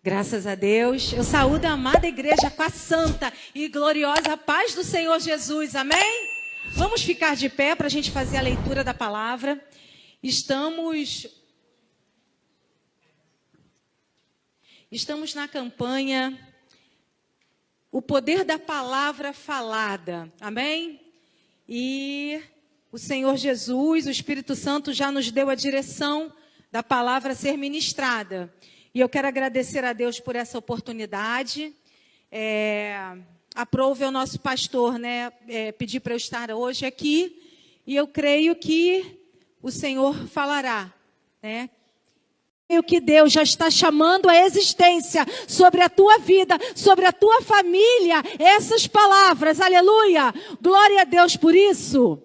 Graças a Deus. Eu saúdo a amada igreja com a santa e gloriosa paz do Senhor Jesus. Amém? Vamos ficar de pé para a gente fazer a leitura da palavra. Estamos na campanha O Poder da Palavra Falada. Amém? E o Senhor Jesus, o Espírito Santo já nos deu a direção da palavra a ser ministrada. E eu quero agradecer a Deus por essa oportunidade. Aprove ao nosso pastor, pedir para eu estar hoje aqui. E eu creio que o Senhor falará, Creio que Deus já está chamando a existência sobre a tua vida, sobre a tua família, essas palavras, aleluia, glória a Deus por isso.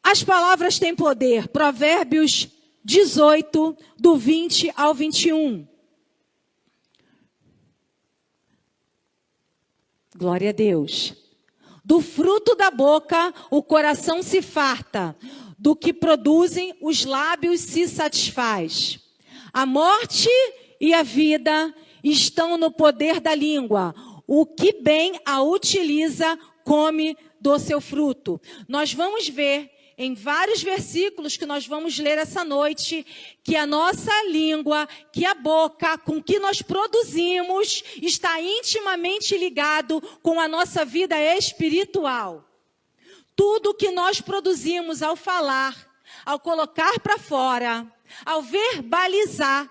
As palavras têm poder, Provérbios 18, do 20 ao 21. Glória a Deus. Do fruto da boca o coração se farta, do que produzem os lábios se satisfaz. A morte e a vida estão no poder da língua. O que bem a utiliza, come do seu fruto. Nós vamos ver em vários versículos que nós vamos ler essa noite, que a nossa língua, que a boca, com que nós produzimos, está intimamente ligado com a nossa vida espiritual. Tudo que nós produzimos ao falar, ao colocar para fora, ao verbalizar,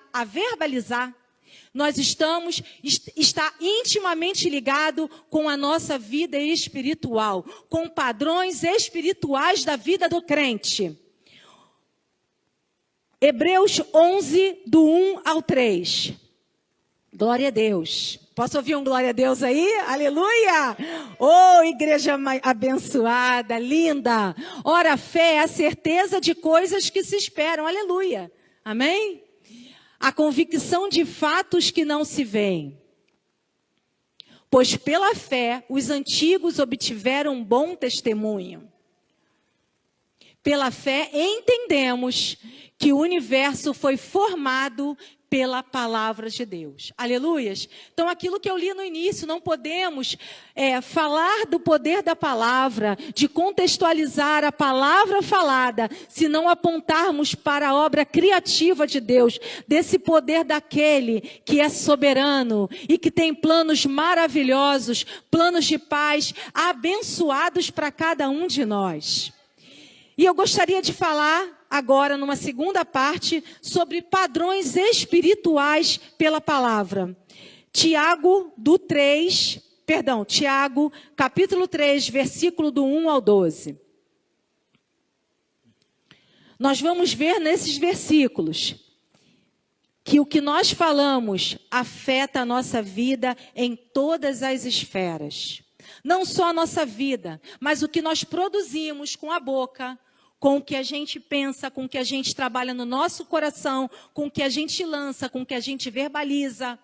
está intimamente ligado com a nossa vida espiritual, com padrões espirituais da vida do crente. Hebreus 11, do 1 ao 3. Glória a Deus. Posso ouvir um glória a Deus aí? Aleluia! Oh, igreja abençoada, linda. Ora, a fé é a certeza de coisas que se esperam. Aleluia. Amém? A convicção de fatos que não se veem. Pois pela fé os antigos obtiveram um bom testemunho. Pela fé entendemos que o universo foi formado pela palavra de Deus. Aleluias. Então, aquilo que eu li no início, não podemos falar do poder da palavra, de contextualizar a palavra falada, se não apontarmos para a obra criativa de Deus, desse poder daquele que é soberano e que tem planos maravilhosos, planos de paz, abençoados para cada um de nós. E eu gostaria de falar agora, numa segunda parte, sobre padrões espirituais pela palavra. Tiago, capítulo 3, versículo do 1 ao 12. Nós vamos ver nesses versículos que o que nós falamos afeta a nossa vida em todas as esferas. Não só a nossa vida, mas o que nós produzimos com a boca, com o que a gente pensa, com o que a gente trabalha no nosso coração, com o que a gente lança, com o que a gente verbaliza,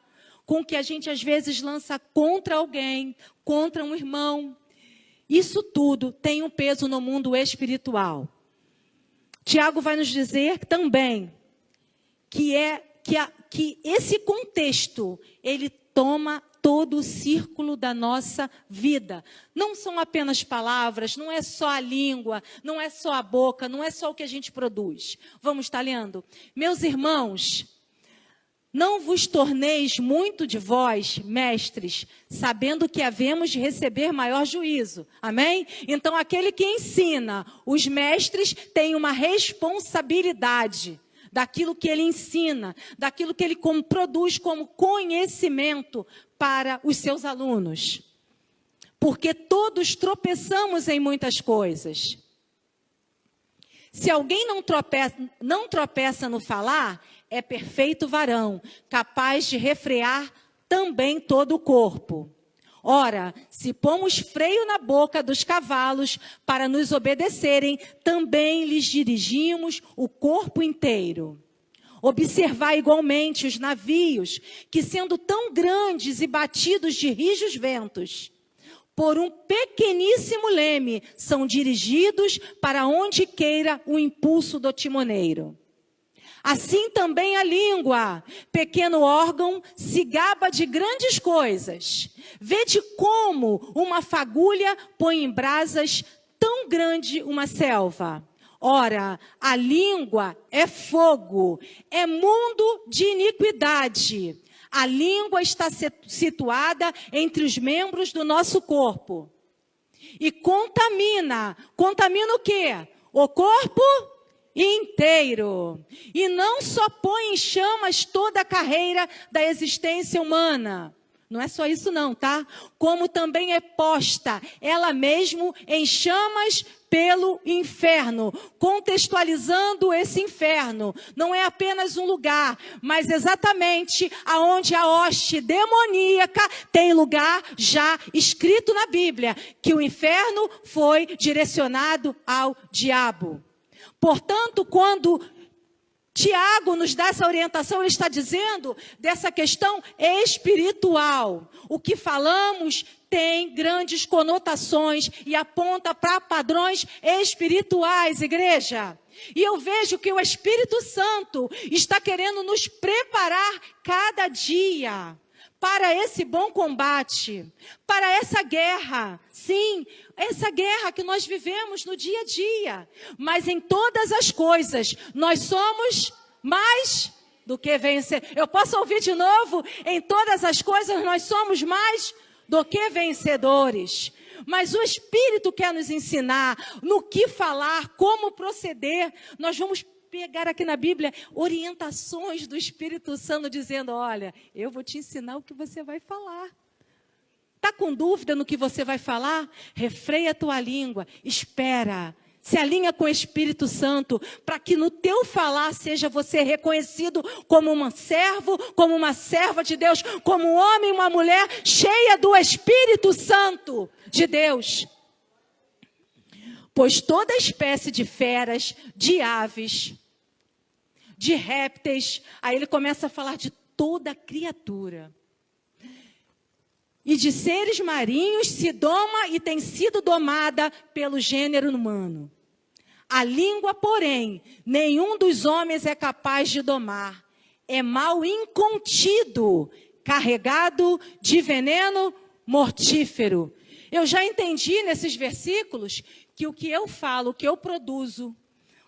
com o que a gente às vezes lança contra alguém, contra um irmão. Isso tudo tem um peso no mundo espiritual. Tiago vai nos dizer também que esse contexto, ele toma todo o círculo da nossa vida. Não são apenas palavras, não é só a língua, não é só a boca, não é só o que a gente produz. Vamos estar lendo? Meus irmãos, não vos torneis muito de vós, mestres, sabendo que havemos de receber maior juízo. Amém? Então, aquele que ensina, os mestres têm uma responsabilidade daquilo que ele ensina, daquilo que ele produz como conhecimento para os seus alunos. Porque todos tropeçamos em muitas coisas. Se alguém não tropeça no falar, é perfeito varão, capaz de refrear também todo o corpo. Ora, se pomos freio na boca dos cavalos para nos obedecerem, também lhes dirigimos o corpo inteiro. Observai igualmente os navios, que sendo tão grandes e batidos de rijos ventos, por um pequeníssimo leme, são dirigidos para onde queira o impulso do timoneiro. Assim também a língua, pequeno órgão, se gaba de grandes coisas. Vede como uma fagulha põe em brasas tão grande uma selva. Ora, a língua é fogo, é mundo de iniquidade. A língua está situada entre os membros do nosso corpo. E contamina o quê? O corpo inteiro. E não só põe em chamas toda a carreira da existência humana. Não é só isso não, tá? Como também é posta ela mesmo em chamas pelo inferno, contextualizando esse inferno. Não é apenas um lugar, mas exatamente aonde a hoste demoníaca tem lugar já escrito na Bíblia, que o inferno foi direcionado ao diabo. Portanto, quando Tiago nos dá essa orientação, ele está dizendo dessa questão espiritual. O que falamos tem grandes conotações e aponta para padrões espirituais, igreja. E eu vejo que o Espírito Santo está querendo nos preparar cada dia para esse bom combate, para essa guerra. Sim, essa guerra que nós vivemos no dia a dia. Mas em todas as coisas, nós somos mais do que vencer. Eu posso ouvir de novo? Em todas as coisas, nós somos mais do que vencedores. Mas o Espírito quer nos ensinar no que falar, como proceder. Nós vamos pegar aqui na Bíblia orientações do Espírito Santo dizendo, olha, eu vou te ensinar o que você vai falar. Está com dúvida no que você vai falar? Refreia a tua língua, espera, se alinha com o Espírito Santo, para que no teu falar seja você reconhecido como um servo, como uma serva de Deus, como um homem e uma mulher cheia do Espírito Santo de Deus. Pois toda espécie de feras, de aves, de répteis, aí ele começa a falar de toda criatura. E de seres marinhos se doma e tem sido domada pelo gênero humano. A língua, porém, nenhum dos homens é capaz de domar. É mal incontido, carregado de veneno mortífero. Eu já entendi nesses versículos que o que eu falo, o que eu produzo,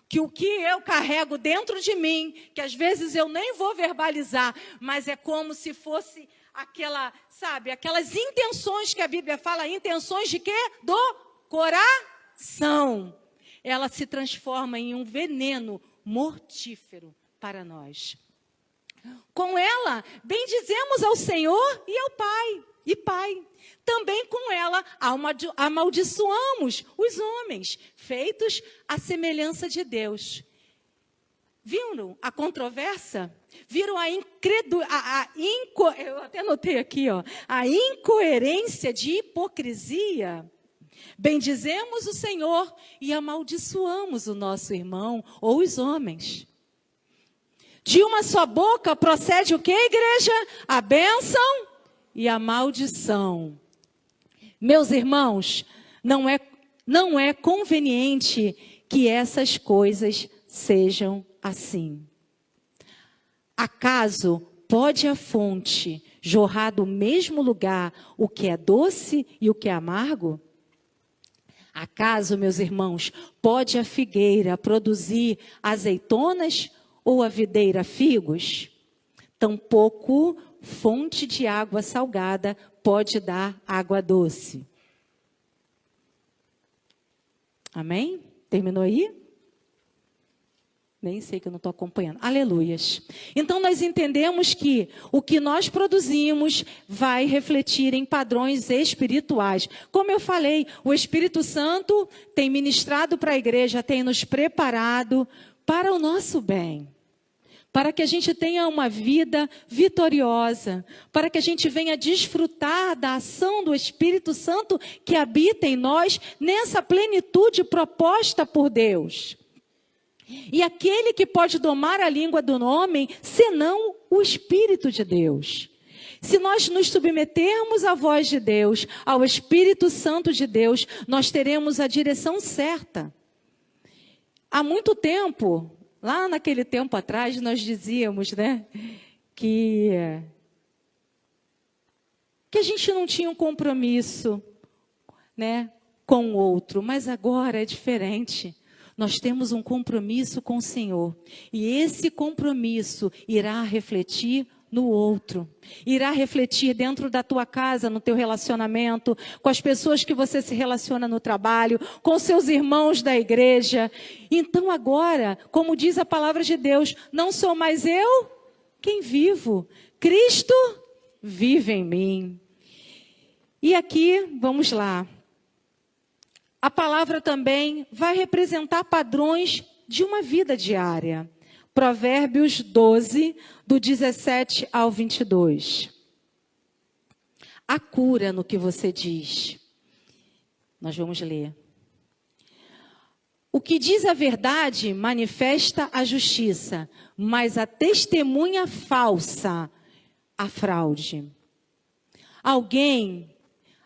que o que eu carrego dentro de mim, que às vezes eu nem vou verbalizar, mas é como se fosse aquelas intenções que a Bíblia fala, intenções de quê? Do coração. Ela se transforma em um veneno mortífero para nós. Com ela, bendizemos ao Senhor e ao Pai. Também com ela, amaldiçoamos os homens, feitos à semelhança de Deus. Viram a controvérsia? Viram eu até anotei aqui, a incoerência de hipocrisia? Bendizemos o Senhor e amaldiçoamos o nosso irmão ou os homens. De uma só boca procede o que, igreja? A bênção e a maldição. Meus irmãos, não é conveniente que essas coisas sejam assim. Acaso pode a fonte jorrar do mesmo lugar o que é doce e o que é amargo? Acaso, meus irmãos, pode a figueira produzir azeitonas ou a videira figos? Tampouco fonte de água salgada pode dar água doce. Amém? Terminou aí? Nem sei que eu não estou acompanhando. Aleluias. Então nós entendemos que o que nós produzimos vai refletir em padrões espirituais. Como eu falei, o Espírito Santo tem ministrado para a igreja, tem nos preparado para o nosso bem. Para que a gente tenha uma vida vitoriosa, para que a gente venha desfrutar da ação do Espírito Santo que habita em nós, nessa plenitude proposta por Deus. E aquele que pode domar a língua do homem, senão o Espírito de Deus. Se nós nos submetermos à voz de Deus, ao Espírito Santo de Deus, nós teremos a direção certa. Há muito tempo, lá naquele tempo atrás, nós dizíamos, né, que a gente não tinha um compromisso, né, com o outro, mas agora é diferente. Nós temos um compromisso com o Senhor, e esse compromisso irá refletir no outro, irá refletir dentro da tua casa, no teu relacionamento, com as pessoas que você se relaciona no trabalho, com seus irmãos da igreja. Então agora, como diz a palavra de Deus, não sou mais eu quem vivo, Cristo vive em mim. E aqui, vamos lá. A palavra também vai representar padrões de uma vida diária. Provérbios 12, do 17 ao 22. A cura no que você diz. Nós vamos ler. O que diz a verdade manifesta a justiça, mas a testemunha falsa, a fraude. Alguém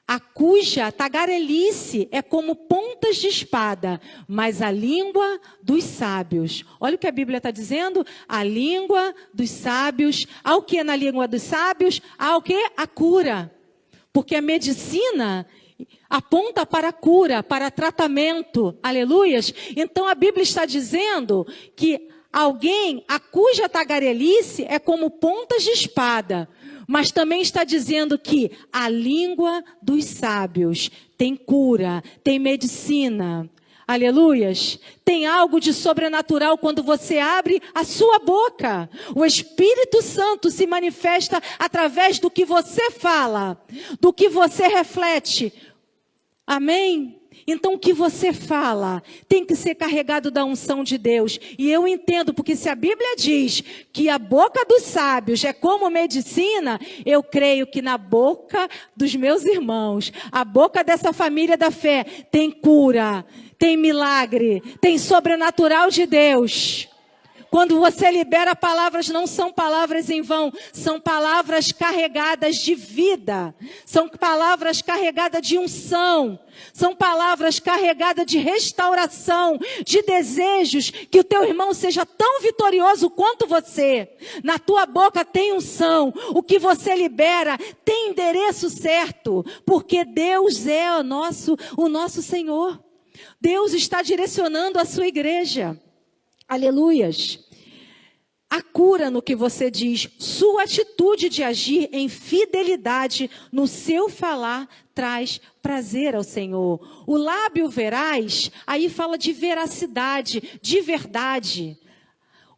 a cuja tagarelice é como pontas de espada, mas a língua dos sábios. Olha o que a Bíblia está dizendo. A língua dos sábios. Há o que na língua dos sábios? Há o que? A cura. Porque a medicina aponta para a cura, para tratamento. Aleluias. Então a Bíblia está dizendo que alguém a cuja tagarelice é como pontas de espada. Mas também está dizendo que a língua dos sábios tem cura, tem medicina. Aleluias. Tem algo de sobrenatural quando você abre a sua boca. O Espírito Santo se manifesta através do que você fala, do que você reflete. Amém? Então o que você fala tem que ser carregado da unção de Deus. E eu entendo, porque se a Bíblia diz que a boca dos sábios é como medicina, eu creio que na boca dos meus irmãos, a boca dessa família da fé, tem cura, tem milagre, tem sobrenatural de Deus. Quando você libera palavras, não são palavras em vão, são palavras carregadas de vida, são palavras carregadas de unção, são palavras carregadas de restauração, de desejos, que o teu irmão seja tão vitorioso quanto você. Na tua boca tem unção, o que você libera tem endereço certo, porque Deus é o nosso Senhor. Deus está direcionando a sua igreja. Aleluias. A cura no que você diz, sua atitude de agir em fidelidade no seu falar traz prazer ao Senhor. O lábio veraz, aí fala de veracidade, de verdade.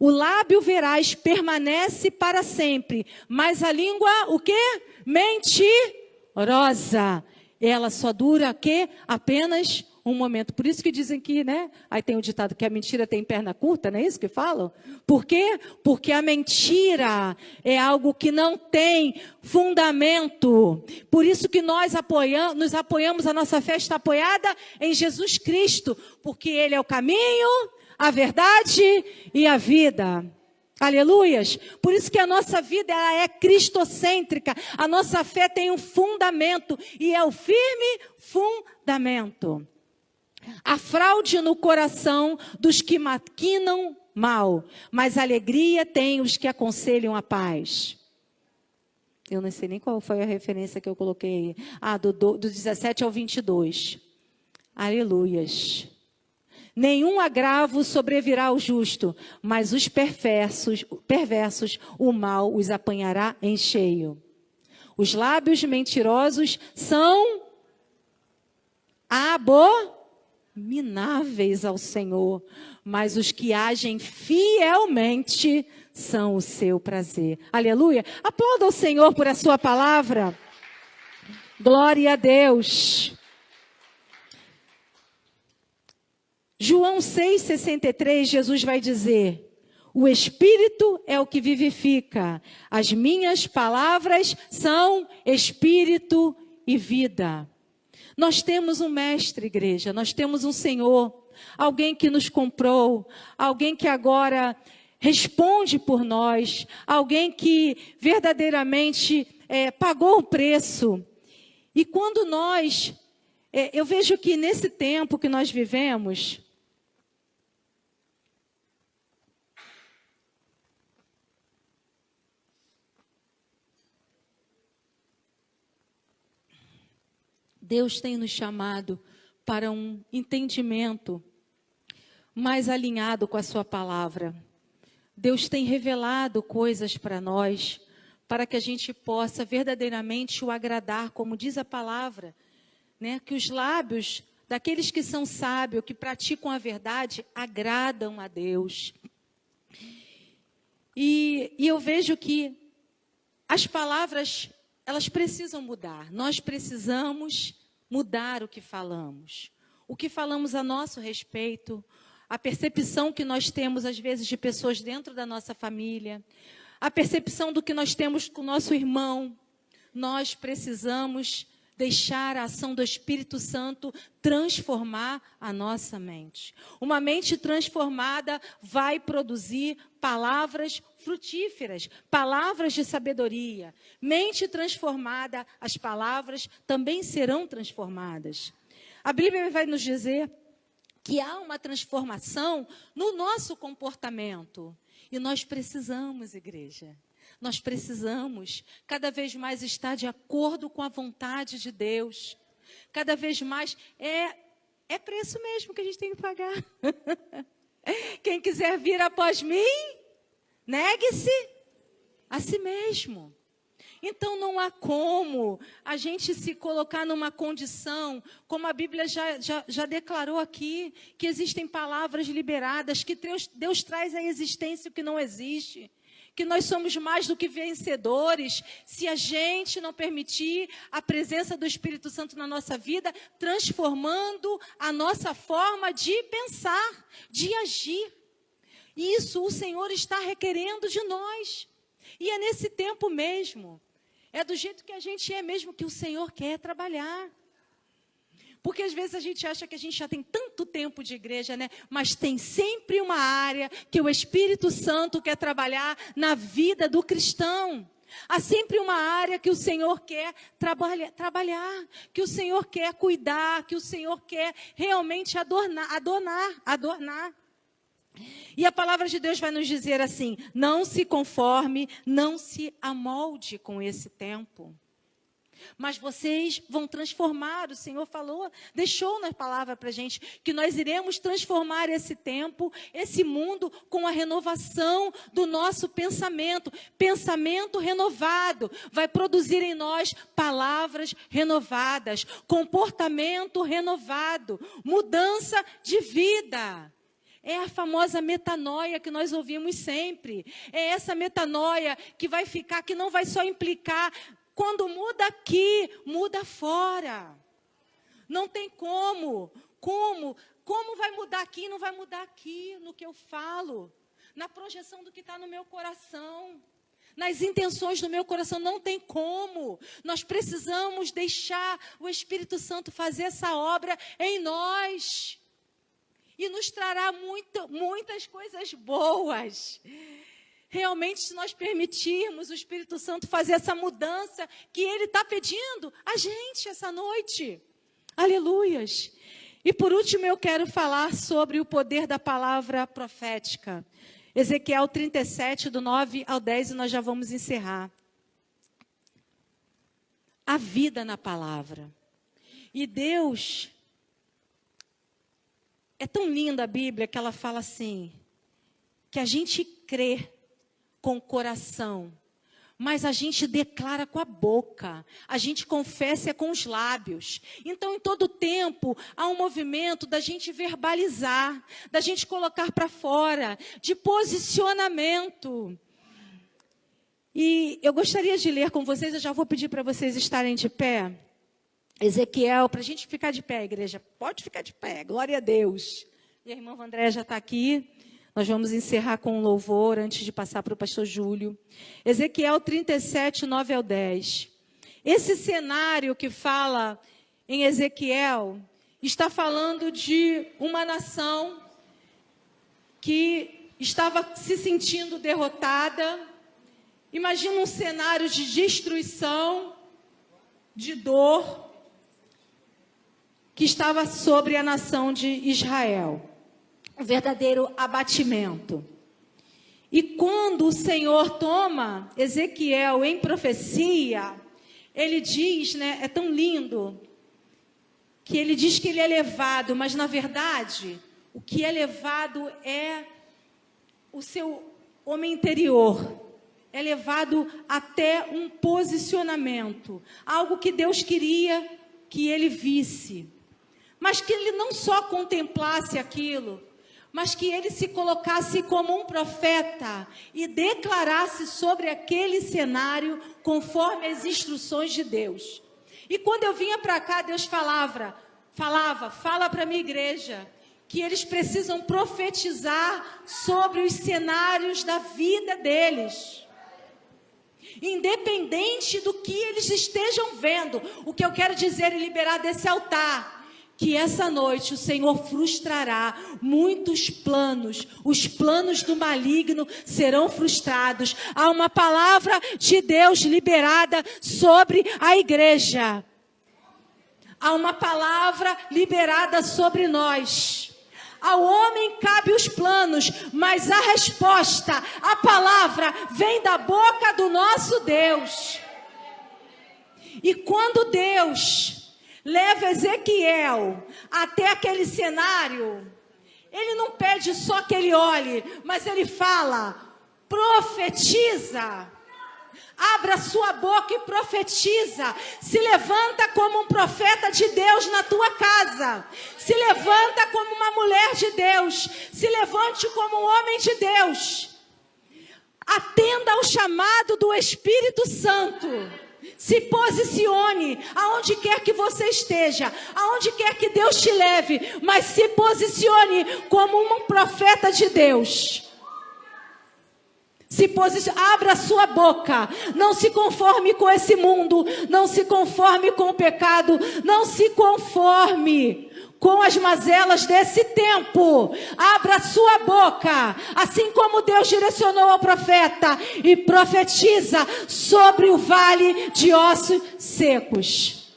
O lábio veraz permanece para sempre, mas a língua, o quê? Mentirosa. Ela só dura o quê? Apenas um momento. Por isso que dizem que, né? Aí tem o ditado que a mentira tem perna curta, não é isso que falam? Por quê? Porque a mentira é algo que não tem fundamento. Por isso que nós nos apoiamos, a nossa fé está apoiada em Jesus Cristo, porque Ele é o caminho, a verdade e a vida. Aleluias. Por isso que a nossa vida ela é cristocêntrica. A nossa fé tem um fundamento e é o firme fundamento. A fraude no coração dos que maquinam mal, mas alegria tem os que aconselham a paz. Eu não sei nem qual foi a referência que eu coloquei. Do 17 ao 22. Aleluias. Nenhum agravo sobrevirá ao justo, mas os perversos, o mal os apanhará em cheio. Os lábios mentirosos são abomináveis ao Senhor, mas os que agem fielmente são o seu prazer. Aleluia. Aplauda o Senhor por a sua palavra. Glória a Deus. João 6,63, Jesus vai dizer: o Espírito é o que vivifica. As minhas palavras são Espírito e vida. Nós temos um mestre, igreja, nós temos um Senhor, alguém que nos comprou, alguém que agora responde por nós, alguém que verdadeiramente pagou o preço. E quando eu vejo que nesse tempo que nós vivemos, Deus tem nos chamado para um entendimento mais alinhado com a sua palavra. Deus tem revelado coisas para nós, para que a gente possa verdadeiramente o agradar, como diz a palavra, né? Que os lábios daqueles que são sábios, que praticam a verdade, agradam a Deus. E eu vejo que as palavras, elas precisam mudar. Nós precisamos mudar o que falamos. O que falamos a nosso respeito, a percepção que nós temos, às vezes, de pessoas dentro da nossa família, a percepção do que nós temos com o nosso irmão. Nós precisamos deixar a ação do Espírito Santo transformar a nossa mente. Uma mente transformada vai produzir palavras frutíferas, palavras de sabedoria. Mente transformada, as palavras também serão transformadas. A Bíblia vai nos dizer que há uma transformação no nosso comportamento. E nós precisamos, igreja, nós precisamos cada vez mais estar de acordo com a vontade de Deus. Cada vez mais é preço mesmo que a gente tem que pagar. Quem quiser vir após mim, negue-se a si mesmo. Então não há como a gente se colocar numa condição, como a Bíblia já declarou aqui, que existem palavras liberadas, que Deus traz à existência o que não existe, que nós somos mais do que vencedores, se a gente não permitir a presença do Espírito Santo na nossa vida, transformando a nossa forma de pensar, de agir. Isso o Senhor está requerendo de nós. E é nesse tempo mesmo. É do jeito que a gente é mesmo que o Senhor quer trabalhar. Porque às vezes a gente acha que a gente já tem tanto tempo de igreja, né? Mas tem sempre uma área que o Espírito Santo quer trabalhar na vida do cristão. Há sempre uma área que o Senhor quer trabalhar, que o Senhor quer cuidar, que o Senhor quer realmente adornar. E a palavra de Deus vai nos dizer assim: não se conforme, não se amolde com esse tempo. Mas vocês vão transformar, o Senhor falou, deixou na palavra para a gente, que nós iremos transformar esse tempo, esse mundo, com a renovação do nosso pensamento. Pensamento renovado vai produzir em nós palavras renovadas, comportamento renovado, mudança de vida. É a famosa metanoia que nós ouvimos sempre. É essa metanoia que vai ficar, que não vai só implicar, quando muda aqui, muda fora. Não tem como. Como vai mudar aqui, não vai mudar aqui, no que eu falo. Na projeção do que está no meu coração. Nas intenções do meu coração, não tem como. Nós precisamos deixar o Espírito Santo fazer essa obra em nós. E nos trará muitas coisas boas. Realmente, se nós permitirmos o Espírito Santo fazer essa mudança que Ele está pedindo a gente essa noite. Aleluias. E por último, eu quero falar sobre o poder da palavra profética. Ezequiel 37, do 9 ao 10, e nós já vamos encerrar. A vida na palavra. E Deus... É tão linda a Bíblia que ela fala assim, que a gente crê com o coração, mas a gente declara com a boca, a gente confessa com os lábios. Então, em todo tempo, há um movimento da gente verbalizar, da gente colocar para fora, de posicionamento. E eu gostaria de ler com vocês, eu já vou pedir para vocês estarem de pé. Ezequiel, para a gente ficar de pé, igreja, pode ficar de pé, glória a Deus. E a irmã Andréa já está aqui, nós vamos encerrar com um louvor antes de passar para o pastor Júlio. Ezequiel 37, 9 ao 10. Esse cenário que fala em Ezequiel, está falando de uma nação que estava se sentindo derrotada. Imagina um cenário de destruição, de dor, que estava sobre a nação de Israel. Um verdadeiro abatimento. E quando o Senhor toma Ezequiel em profecia, ele diz, né, é tão lindo, que ele diz que ele é levado, mas na verdade, o que é levado é o seu homem interior. É levado até um posicionamento, algo que Deus queria que ele visse. Mas que ele não só contemplasse aquilo, mas que ele se colocasse como um profeta e declarasse sobre aquele cenário conforme as instruções de Deus. E quando eu vinha para cá, Deus fala para a minha igreja, que eles precisam profetizar sobre os cenários da vida deles. Independente do que eles estejam vendo, o que eu quero dizer e liberar desse altar, que essa noite o Senhor frustrará muitos planos, os planos do maligno serão frustrados. Há uma palavra de Deus liberada sobre a igreja. Há uma palavra liberada sobre nós. Ao homem cabe os planos, mas a resposta, a palavra, vem da boca do nosso Deus. E quando Deus leva Ezequiel até aquele cenário, ele não pede só que ele olhe, mas ele fala, profetiza. Abra sua boca e profetiza. Se levanta como um profeta de Deus na tua casa. Se levanta como uma mulher de Deus. Se levante como um homem de Deus. Atenda ao chamado do Espírito Santo. Se posicione aonde quer que você esteja, aonde quer que Deus te leve, mas se posicione como um profeta de Deus. Abra sua boca, não se conforme com esse mundo, não se conforme com o pecado, não se conforme com as mazelas desse tempo. Abra sua boca, assim como Deus direcionou ao profeta, e profetiza sobre o vale de ossos secos.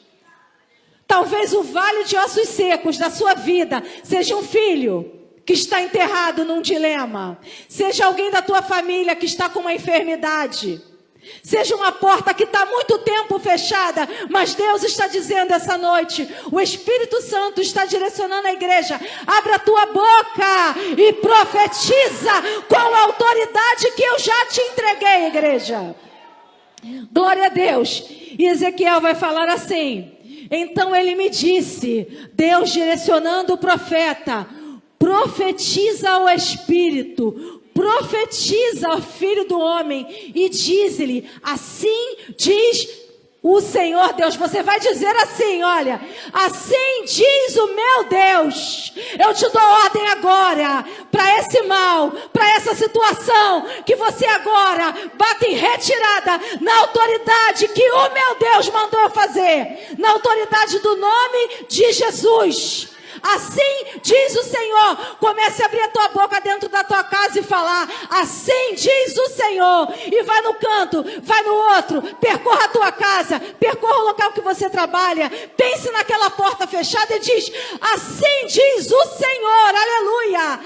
Talvez o vale de ossos secos da sua vida seja um filho que está enterrado num dilema, seja alguém da tua família que está com uma enfermidade, seja uma porta que está há muito tempo fechada, mas Deus está dizendo essa noite, o Espírito Santo está direcionando a igreja, abra a tua boca e profetiza com a autoridade que eu já te entreguei, igreja. Glória a Deus. E Ezequiel vai falar assim, então ele me disse, Deus direcionando o profeta, profetiza ao Espírito, profetiza ao Filho do Homem e diz-lhe, assim diz o Senhor Deus. Você vai dizer assim, olha, assim diz o meu Deus, eu te dou ordem agora, para esse mal, para essa situação, que você agora bata em retirada, na autoridade que o meu Deus mandou eu fazer, na autoridade do nome de Jesus. Assim diz o Senhor. Comece a abrir a tua boca dentro da tua casa e falar, assim diz o Senhor. E vai no canto, vai no outro, percorra a tua casa, percorra o local que você trabalha, pense naquela porta fechada e diz, assim diz o Senhor, aleluia.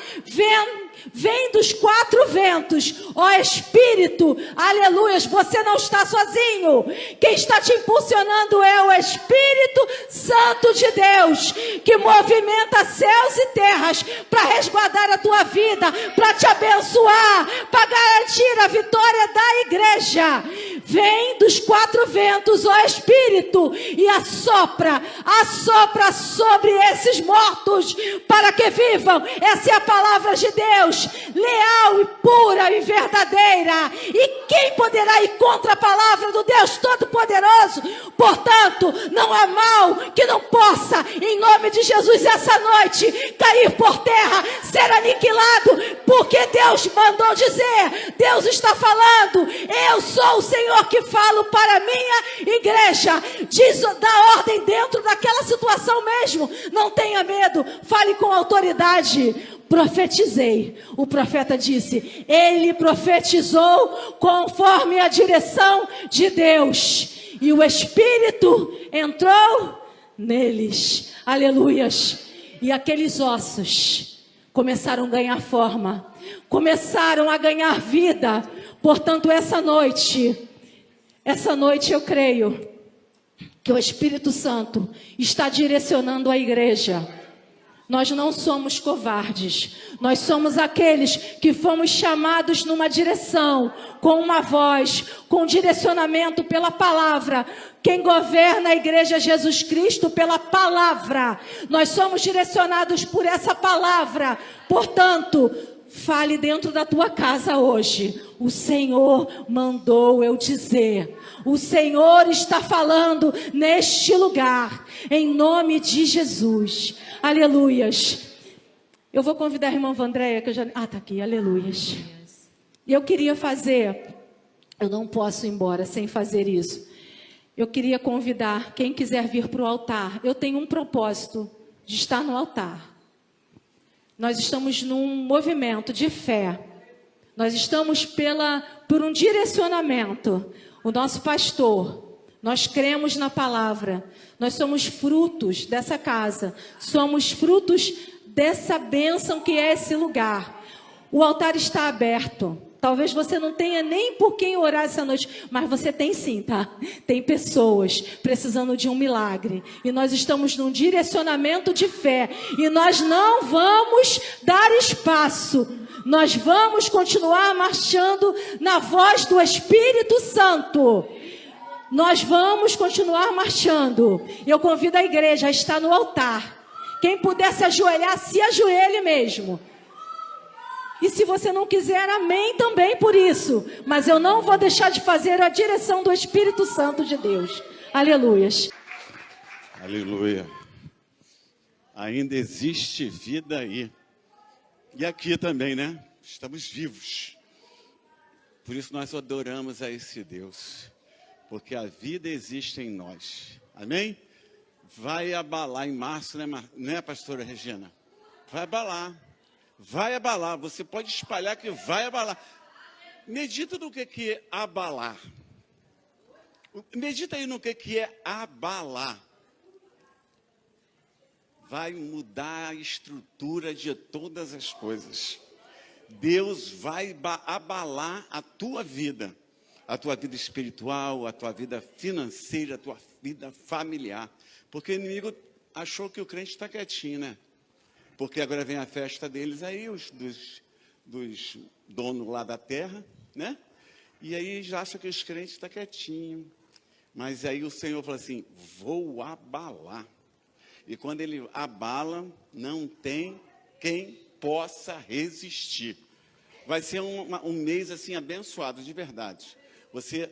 Vem dos quatro ventos, ó Espírito, aleluias, você não está sozinho, quem está te impulsionando é o Espírito Santo de Deus, que movimenta céus e terras, para resguardar a tua vida, para te abençoar, para garantir a vitória da igreja. Vem dos quatro ventos, ó Espírito, e assopra sobre esses mortos, para que vivam. Essa é a palavra de Deus, leal e pura e verdadeira. E quem poderá ir contra a palavra do Deus Todo-Poderoso? Portanto, não há mal que não possa, em nome de Jesus, essa noite, cair por terra, ser aniquilado, porque Deus mandou dizer, Deus está falando, eu sou o Senhor que falo para a minha igreja. Diz, dá ordem dentro daquela situação mesmo, não tenha medo, fale com autoridade. Profetizei, o profeta disse, ele profetizou conforme a direção de Deus, e o Espírito entrou neles, aleluias, e aqueles ossos começaram a ganhar forma, começaram a ganhar vida. Portanto, essa noite eu creio que o Espírito Santo está direcionando a igreja. Nós não somos covardes, nós somos aqueles que fomos chamados numa direção, com uma voz, com direcionamento pela palavra. Quem governa a igreja é Jesus Cristo pela palavra. Nós somos direcionados por essa palavra. Portanto, fale dentro da tua casa hoje. O Senhor mandou eu dizer. O Senhor está falando neste lugar, em nome de Jesus. Aleluias. Eu vou convidar a irmã Vandréia, que eu já... tá aqui, aleluias. Eu queria fazer, eu não posso ir embora sem fazer isso. Eu queria convidar quem quiser vir para o altar. Eu tenho um propósito de estar no altar. Nós estamos num movimento de fé. Nós estamos por um direcionamento. O nosso pastor, nós cremos na palavra. Nós somos frutos dessa casa. Somos frutos dessa bênção que é esse lugar. O altar está aberto. Talvez você não tenha nem por quem orar essa noite, mas você tem sim, tá? Tem pessoas precisando de um milagre. E nós estamos num direcionamento de fé. E nós não vamos dar espaço. Nós vamos continuar marchando na voz do Espírito Santo. Nós vamos continuar marchando. Eu convido a igreja a estar no altar. Quem puder se ajoelhar, se ajoelhe mesmo. E se você não quiser, amém também por isso. Mas eu não vou deixar de fazer a direção do Espírito Santo de Deus. Aleluias. Aleluia. Ainda existe vida aí. E aqui também, né? Estamos vivos. Por isso nós adoramos a esse Deus. Porque a vida existe em nós. Amém? Vai abalar em março, né, pastora Regina? Vai abalar. Vai abalar. Você pode espalhar que vai abalar. Medita no que é abalar. Medita aí no que é abalar. Vai mudar a estrutura de todas as coisas. Deus vai abalar a tua vida espiritual, a tua vida financeira, a tua vida familiar. Porque o inimigo achou que o crente está quietinho, né? Porque agora vem a festa deles aí, dos donos lá da terra, né? E aí já acha que os crentes estão quietinhos. Mas aí o Senhor falou assim, vou abalar. E quando ele abala, não tem quem possa resistir. Vai ser um mês assim abençoado, de verdade. Você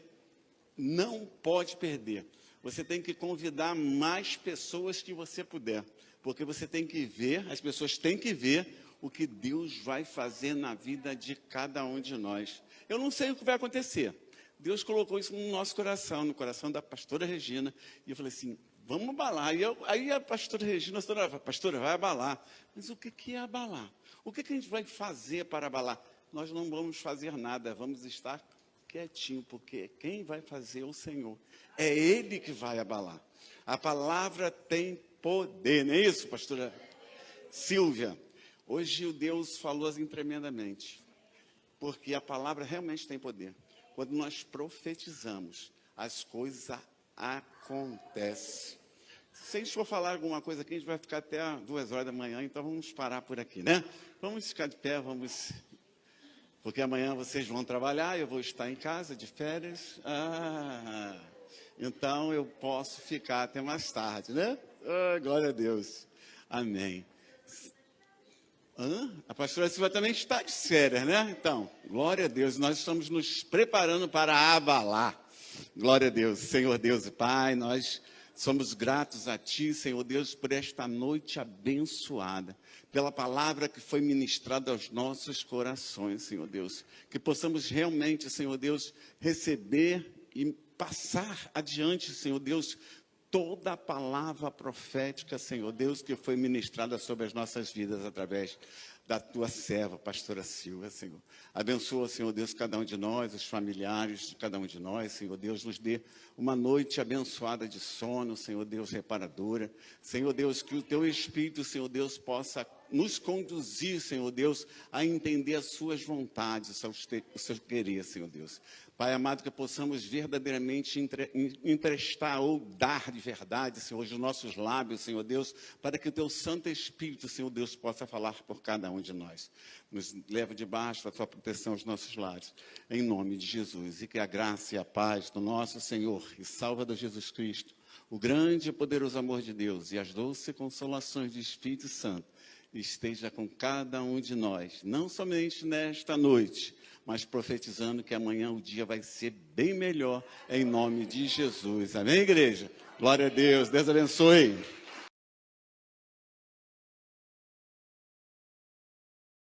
não pode perder. Você tem que convidar mais pessoas que você puder. Porque você tem que ver, as pessoas têm que ver o que Deus vai fazer na vida de cada um de nós. Eu não sei o que vai acontecer. Deus colocou isso no nosso coração, no coração da pastora Regina. E eu falei assim, vamos abalar. Aí a pastora Regina, pastora, vai abalar. Mas o que é abalar? O que a gente vai fazer para abalar? Nós não vamos fazer nada, vamos estar quietinho, porque quem vai fazer é o Senhor. É Ele que vai abalar. A palavra tem poder, não é isso, pastora Silvia? Hoje o Deus falou assim tremendamente, porque a palavra realmente tem poder. Quando nós profetizamos, as coisas acontecem. Se a gente for falar alguma coisa aqui, a gente vai ficar até 2 horas da manhã, então vamos parar por aqui, né? Vamos ficar de pé, porque amanhã vocês vão trabalhar, eu vou estar em casa de férias. Então eu posso ficar até mais tarde, né? Glória a Deus. Amém. A pastora Silvia também está de férias, né? Então, glória a Deus. Nós estamos nos preparando para abalar. Glória a Deus. Senhor Deus e Pai, nós somos gratos a Ti, Senhor Deus, por esta noite abençoada. Pela palavra que foi ministrada aos nossos corações, Senhor Deus. Que possamos realmente, Senhor Deus, receber e passar adiante, Senhor Deus, toda a palavra profética, Senhor Deus, que foi ministrada sobre as nossas vidas através da Tua serva, pastora Silvia, Senhor. Abençoa, Senhor Deus, cada um de nós, os familiares de cada um de nós, Senhor Deus, nos dê uma noite abençoada de sono, Senhor Deus, reparadora. Senhor Deus, que o Teu Espírito, Senhor Deus, possa nos conduzir, Senhor Deus, a entender as suas vontades, o seu querer, Senhor Deus. Pai amado, que possamos verdadeiramente emprestar ou dar de verdade, Senhor, os nossos lábios, Senhor Deus, para que o Teu Santo Espírito, Senhor Deus, possa falar por cada um de nós. Nos leva debaixo da Tua proteção aos nossos lares, em nome de Jesus. E que a graça e a paz do nosso Senhor e Salvador Jesus Cristo, o grande e poderoso amor de Deus e as doces consolações do Espírito Santo esteja com cada um de nós, não somente nesta noite, mas profetizando que amanhã o dia vai ser bem melhor, em nome de Jesus. Amém, igreja? Glória a Deus. Deus abençoe.